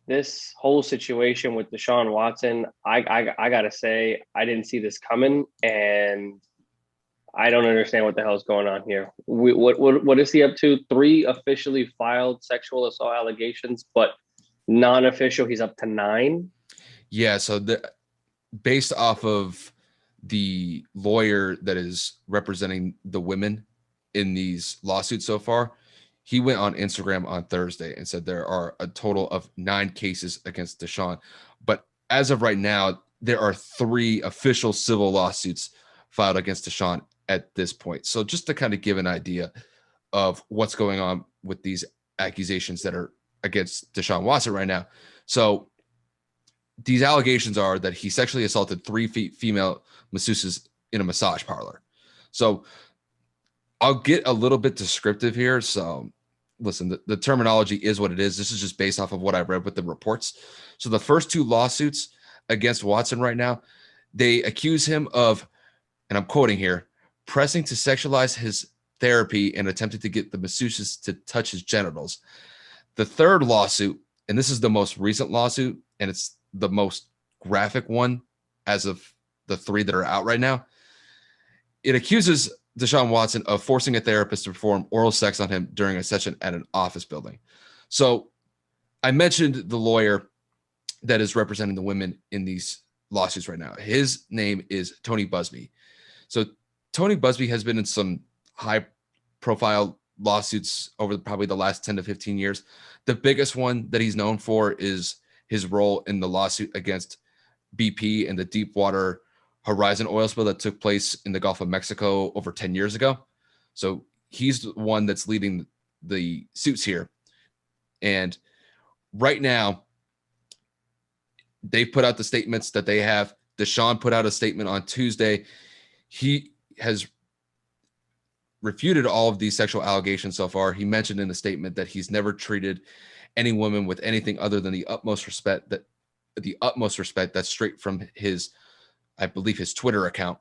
this whole situation with Deshaun Watson, I gotta say, I didn't see this coming, and I don't understand what the hell's going on here. What is he up to? Three officially filed sexual assault allegations, but non-official, he's up to nine. Yeah, so based off of the lawyer that is representing the women in these lawsuits so far, he went on Instagram on Thursday and said there are a total of 9 cases against Deshaun. But as of right now, there are 3 official civil lawsuits filed against Deshaun at this point. So just to kind of give an idea of what's going on with these accusations that are against Deshaun Watson right now. So these allegations are that he sexually assaulted 3 female masseuses in a massage parlor. So I'll get a little bit descriptive here. So listen, the terminology is what it is. This is just based off of what I've read with the reports. So the first 2 lawsuits against Watson right now, they accuse him of, and I'm quoting here, pressing to sexualize his therapy and attempting to get the masseuses to touch his genitals. The third lawsuit, and this is the most recent lawsuit, and it's the most graphic one as of the 3 that are out right now. It accuses Deshaun Watson of forcing a therapist to perform oral sex on him during a session at an office building. So I mentioned the lawyer that is representing the women in these lawsuits right now. His name is Tony Busby. So Tony Busby has been in some high profile lawsuits over probably the last 10 to 15 years. The biggest one that he's known for is his role in the lawsuit against BP and the Deepwater Horizon oil spill that took place in the Gulf of Mexico over 10 years ago. So he's the one that's leading the suits here. And right now, they've put out the statements that they have. Deshaun put out a statement on Tuesday. He has refuted all of these sexual allegations so far. He mentioned in the statement that he's never treated any woman with anything other than the utmost respect that's straight from his, I believe, his Twitter account.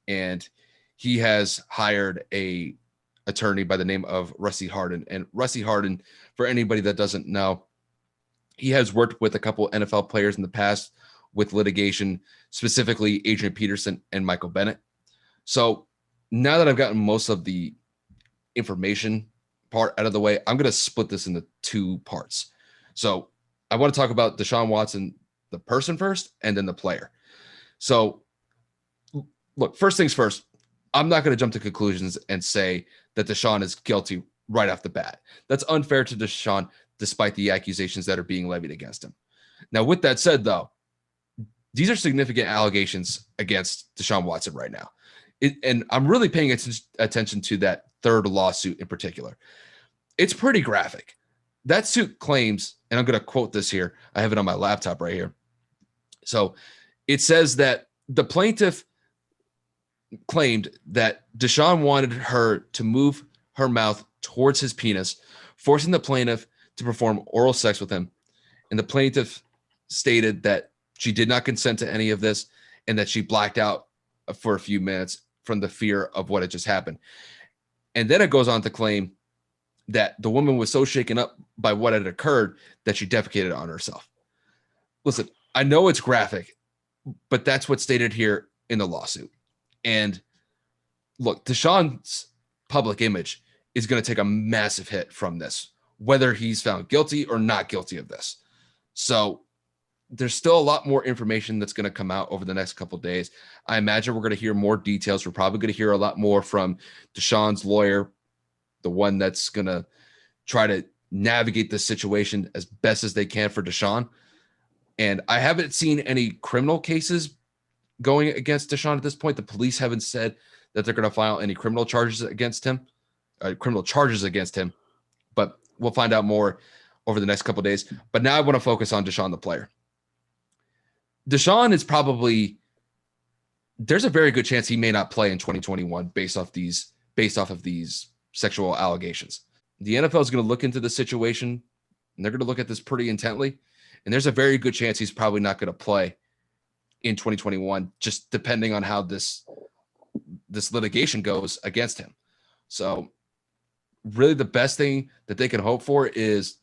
And he has hired a attorney by the name of Rusty Hardin. And Rusty Hardin, for anybody that doesn't know, he has worked with a couple of NFL players in the past with litigation, specifically Adrian Peterson and Michael Bennett. So now that I've gotten most of the information part out of the way, I'm going to split this into 2 parts. So I want to talk about Deshaun Watson, the person first, and then the player. So look, first things first, I'm not going to jump to conclusions and say that Deshaun is guilty right off the bat. That's unfair to Deshaun, despite the accusations that are being levied against him. Now, with that said, though, these are significant allegations against Deshaun Watson right now. And I'm really paying attention to that third lawsuit in particular. It's pretty graphic. That suit claims, and I'm going to quote this here. I have it on my laptop right here. So it says that the plaintiff claimed that Deshaun wanted her to move her mouth towards his penis, forcing the plaintiff to perform oral sex with him. And the plaintiff stated that she did not consent to any of this and that she blacked out for a few minutes from the fear of what had just happened. And then it goes on to claim that the woman was so shaken up by what had occurred that she defecated on herself. Listen, I know it's graphic, but that's what's stated here in the lawsuit. And look, Deshaun's public image is going to take a massive hit from this, whether he's found guilty or not guilty of this. So there's still a lot more information that's going to come out over the next couple of days. I imagine we're going to hear more details. We're probably going to hear a lot more from Deshaun's lawyer, the one that's going to try to navigate this situation as best as they can for Deshaun. And I haven't seen any criminal cases going against Deshaun at this point. The police haven't said that they're going to file any criminal charges against him, but we'll find out more over the next couple of days. But now I want to focus on Deshaun, the player. Deshaun is probably, there's a very good chance he may not play in 2021 based off of these sexual allegations. The NFL is going to look into the situation, and they're going to look at this pretty intently. And there's a very good chance he's probably not going to play in 2021, just depending on how this litigation goes against him. So really the best thing that they can hope for is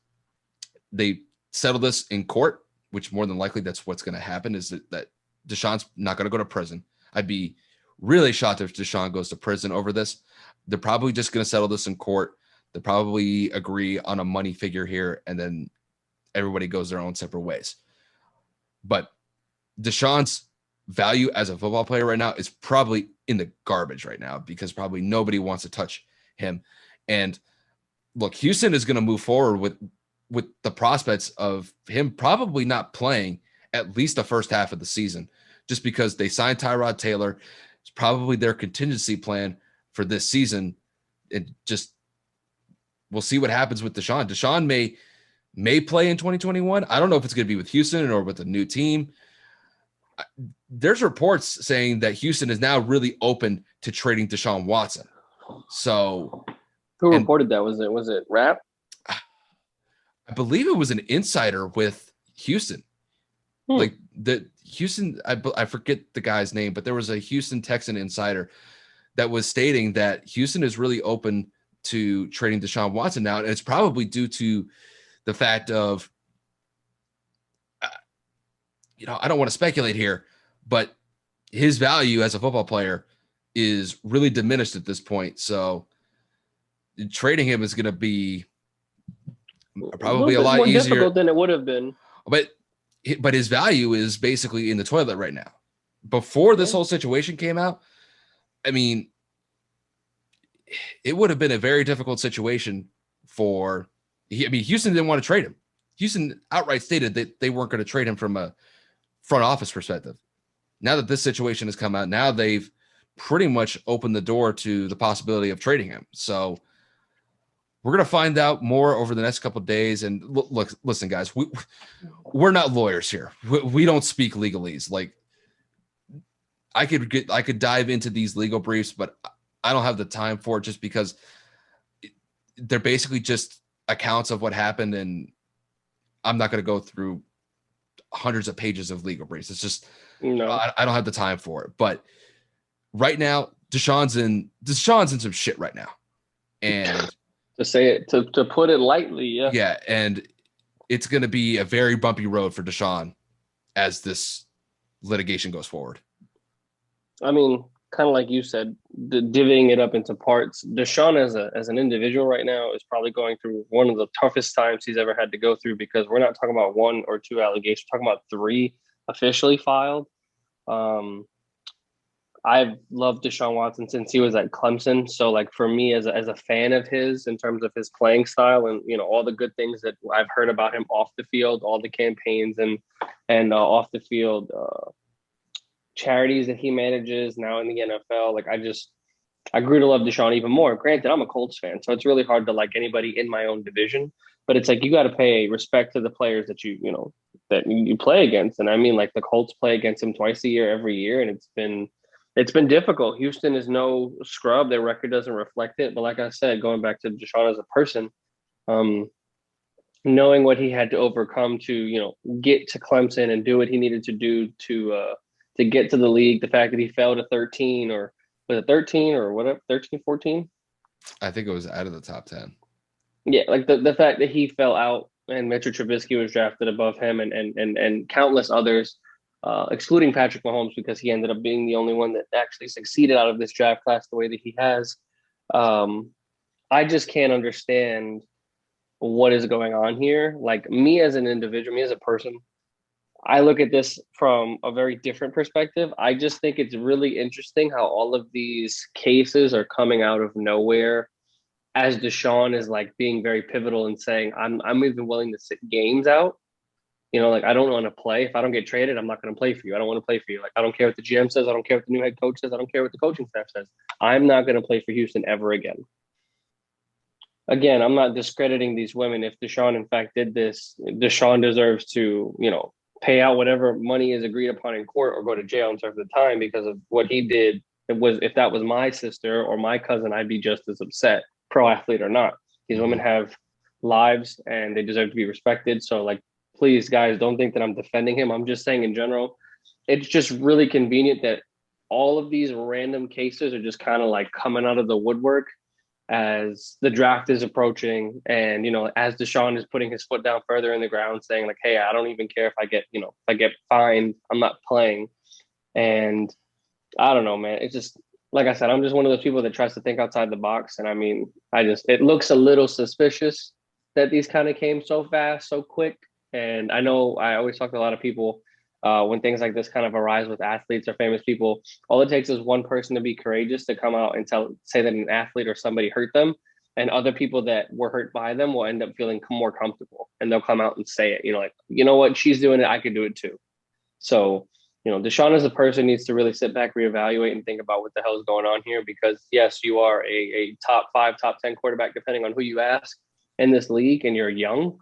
they settle this in court, which more than likely that's what's going to happen, is that Deshaun's not going to go to prison. I'd be really shocked if Deshaun goes to prison over this. They're probably just going to settle this in court. They'll probably agree on a money figure here, and then everybody goes their own separate ways. But Deshaun's value as a football player right now is probably in the garbage right now, because probably nobody wants to touch him. And look, Houston is going to move forward with the prospects of him probably not playing at least the first half of the season, just because they signed Tyrod Taylor. It's probably their contingency plan for this season. And just, we'll see what happens with Deshaun. Deshaun may play in 2021. I don't know if it's going to be with Houston or with a new team. There's reports saying that Houston is now really open to trading Deshaun Watson. So who reported that? Was it Rap? I believe it was an insider with Houston. Like the Houston, I forget the guy's name, but there was a Houston Texan insider that was stating that Houston is really open to trading Deshaun Watson now. And it's probably due to the fact of, I don't want to speculate here, but his value as a football player is really diminished at this point. So trading him is going to be probably a lot more easier difficult than it would have been. But his value is basically in the toilet right now. Before this whole situation came out, I mean, it would have been a very difficult situation for. Houston didn't want to trade him. Houston outright stated that they weren't going to trade him from a front office perspective. Now that this situation has come out, now they've pretty much opened the door to the possibility of trading him. So we're going to find out more over the next couple of days. And look, listen, guys, we're not lawyers here. We don't speak legalese. Like, I could dive into these legal briefs, but I don't have the time for it, just because they're basically just accounts of what happened. And I'm not going to go through hundreds of pages of legal briefs. It's just, I don't have the time for it. But right now, Deshaun's in some shit right now. And to say it, to put it lightly, yeah. Yeah, and it's going to be a very bumpy road for Deshaun as this litigation goes forward. I mean, kind of like you said, divvying it up into parts. Deshaun as an individual right now is probably going through one of the toughest times he's ever had to go through, because we're not talking about one or two allegations. We're talking about 3 officially filed. I've loved Deshaun Watson since he was at Clemson. So, like, for me as a fan of his, in terms of his playing style and, all the good things that I've heard about him off the field, all the campaigns and off the field charities that he manages now in the NFL. Like, I grew to love Deshaun even more. Granted, I'm a Colts fan, so it's really hard to like anybody in my own division, but it's like, you got to pay respect to the players that that you play against. And I mean, like, the Colts play against him twice a year, every year. And it's been difficult. Houston is no scrub. Their record doesn't reflect it. But like I said, going back to Deshaun as a person, knowing what he had to overcome to, get to Clemson and do what he needed to do to get to the league, the fact that he fell to 13, or was it 13 or whatever, 13, 14? I think it was out of the top 10. Yeah, like the fact that he fell out and Mitchell Trubisky was drafted above him and countless others, excluding Patrick Mahomes, because he ended up being the only one that actually succeeded out of this draft class the way that he has. I just can't understand what is going on here. Like, me as an individual, me as a person, I look at this from a very different perspective. I just think it's really interesting how all of these cases are coming out of nowhere, as Deshaun is like being very pivotal and saying, I'm even willing to sit games out. Like, I don't want to play. If I don't get traded, I'm not going to play for you. I don't want to play for you. Like, I don't care what the GM says. I don't care what the new head coach says. I don't care what the coaching staff says. I'm not going to play for Houston ever again. Again, I'm not discrediting these women. If Deshaun, in fact, did this, Deshaun deserves to, pay out whatever money is agreed upon in court or go to jail in terms of time because of what he did. If that was my sister or my cousin, I'd be just as upset, pro athlete or not. These women have lives and they deserve to be respected. So, like, please, guys, don't think that I'm defending him. I'm just saying, in general, it's just really convenient that all of these random cases are just kind of like coming out of the woodwork. as the draft is approaching, and as Deshaun is putting his foot down further in the ground, saying like, "Hey, I don't even care if I get if I get fined, I'm not playing." And I don't know, man. It's just like I said, I'm just one of those people that tries to think outside the box, and I mean, it looks a little suspicious that these kind of came so fast, so quick. And I know I always talk to a lot of people when things like this kind of arise with athletes or famous people. All it takes is one person to be courageous to come out and say that an athlete or somebody hurt them, and other people that were hurt by them will end up feeling more comfortable, and they'll come out and say it. Like, you know what, she's doing it, I could do it too. So, Deshaun as a person needs to really sit back, reevaluate, and think about what the hell is going on here. Because yes, you are a top 5, top 10 quarterback, depending on who you ask in this league, and you're young.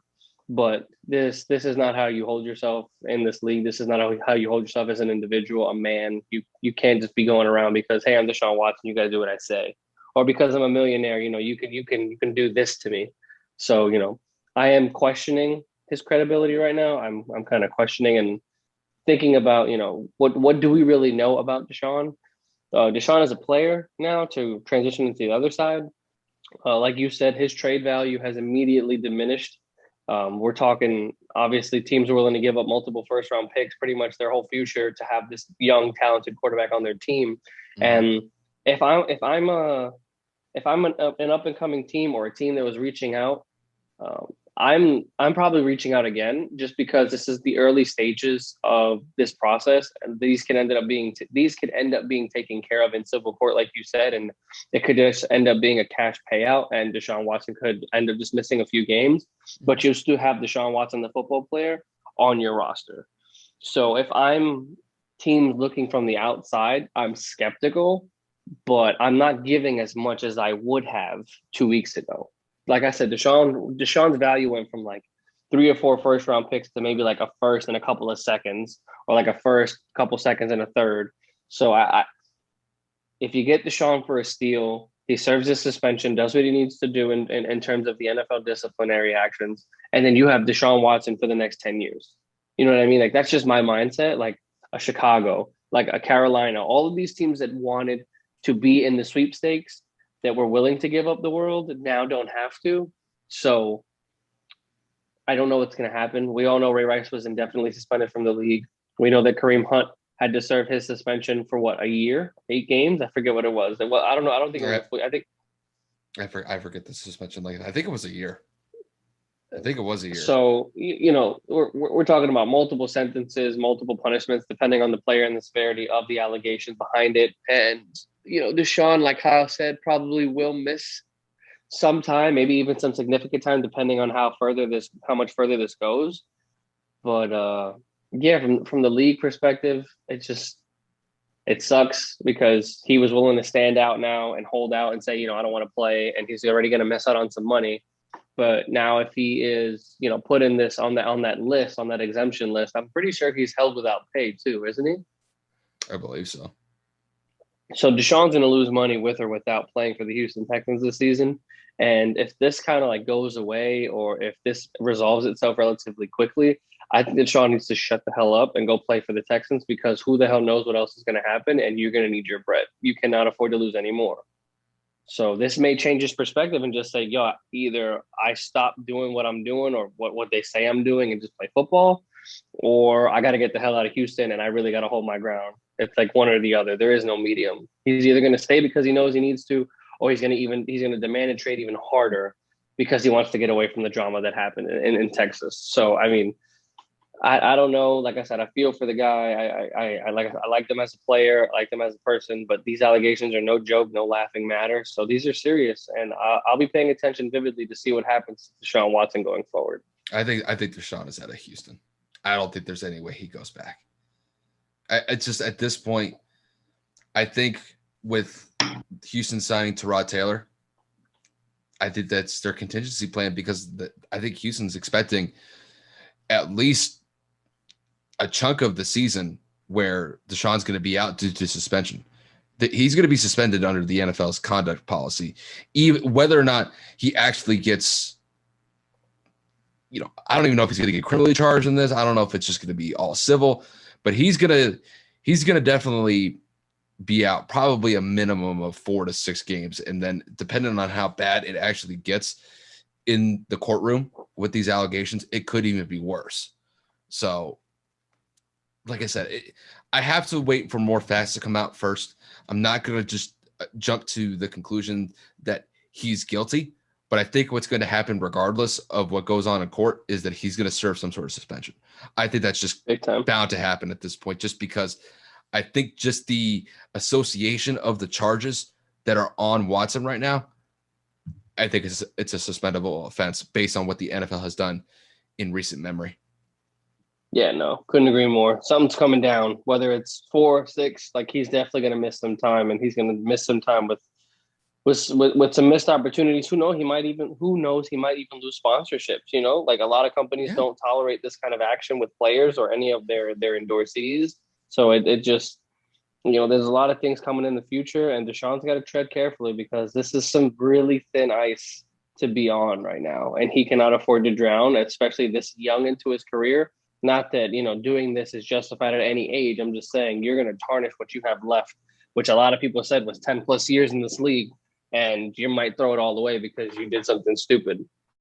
But this is not how you hold yourself in this league. This is not how you hold yourself as an individual, a man. You can't just be going around because, hey, I'm Deshaun Watson, you got to do what I say, or because I'm a millionaire, you can do this to me. So I am questioning his credibility right now. I'm kind of questioning and thinking about, what do we really know about Deshaun? Deshaun as a player now, to transition into the other side. Like you said, his trade value has immediately diminished. We're talking, obviously, teams are willing to give up multiple first round picks, pretty much their whole future, to have this young, talented quarterback on their team. Mm-hmm. And if I'm an up and coming team, or a team that was reaching out, I'm probably reaching out again, just because this is the early stages of this process, and these could end up being taken care of in civil court, like you said, and it could just end up being a cash payout, and Deshaun Watson could end up just missing a few games, but you'll still have Deshaun Watson, the football player, on your roster. So if I'm teams looking from the outside, I'm skeptical, but I'm not giving as much as I would have 2 weeks ago. Like I said, Deshaun's value went from like 3 or 4 first round picks to maybe like a first and a couple of seconds, or like a first, couple seconds, and a third. So if you get Deshaun for a steal, he serves his suspension, does what he needs to do in terms of the NFL disciplinary actions, and then you have Deshaun Watson for the next 10 years. You know what I mean? Like, that's just my mindset. Like a Chicago, like a Carolina, all of these teams that wanted to be in the sweepstakes, that were willing to give up the world, now don't have to. So I don't know what's going to happen. We all know Ray Rice was indefinitely suspended from the league. We know that Kareem Hunt had to serve his suspension for a year, 8 games. I forget what it was. Well, I don't know. I don't think it was. I forget the suspension. Like, I think it was a year. I think it was a year. So we're talking about multiple sentences, multiple punishments, depending on the player and the severity of the allegations behind it. And Deshaun, like Kyle said, probably will miss some time, maybe even some significant time, depending on how much further this goes. But from the league perspective, it sucks, because he was willing to stand out now and hold out and say, I don't want to play, and he's already going to miss out on some money. But now, if he is, put in this on that list, on that exemption list, I'm pretty sure he's held without pay too, isn't he? I believe so. So Deshaun's going to lose money with or without playing for the Houston Texans this season. And if this kind of like goes away, or if this resolves itself relatively quickly, I think Deshaun needs to shut the hell up and go play for the Texans, because who the hell knows what else is going to happen, and you're going to need your bread. You cannot afford to lose anymore. So this may change his perspective and just say, yo, either I stop doing what I'm doing, or what they say I'm doing, and just play football, or I got to get the hell out of Houston and I really got to hold my ground. It's like one or the other. There is no medium. He's either going to stay because he knows he needs to, or he's going to demand a trade even harder because he wants to get away from the drama that happened in Texas. So, I mean, I don't know. Like I said, I feel for the guy. I like them as a player. I like them as a person. But these allegations are no joke, no laughing matter. So these are serious, and I'll be paying attention vividly to see what happens to Deshaun Watson going forward. I think Deshaun is out of Houston. I don't think there's any way he goes back. It's just, at this point, I think with Houston signing Tyrod Taylor, I think that's their contingency plan, because I think Houston's expecting at least a chunk of the season where Deshaun's going to be out due to suspension. He's going to be suspended under the NFL's conduct policy, even whether or not he actually gets, I don't even know if he's going to get criminally charged in this. I don't know if it's just going to be all civil, but he's going to definitely be out probably a minimum of 4 to 6 games. And then depending on how bad it actually gets in the courtroom with these allegations, it could even be worse. So, like I said, I have to wait for more facts to come out first. I'm not going to just jump to the conclusion that he's guilty, but I think what's going to happen regardless of what goes on in court is that he's going to serve some sort of suspension. I think that's just Big time. bound to happen at this point, just because I think just the association of the charges that are on Watson right now, I think it's a suspendable offense based on what the NFL has done in recent memory. Yeah, no, couldn't agree more. Something's coming down, whether it's 4, 6, like he's definitely going to miss some time, and he's going to miss some time with some missed opportunities. Who knows? He might even lose sponsorships. Like a lot of companies don't tolerate this kind of action with players or any of their endorsees. So it just, there's a lot of things coming in the future, and Deshaun's got to tread carefully because this is some really thin ice to be on right now, and he cannot afford to drown, especially this young into his career. Not that, doing this is justified at any age. I'm just saying you're going to tarnish what you have left, which a lot of people said was 10 plus years in this league, and you might throw it all away because you did something stupid.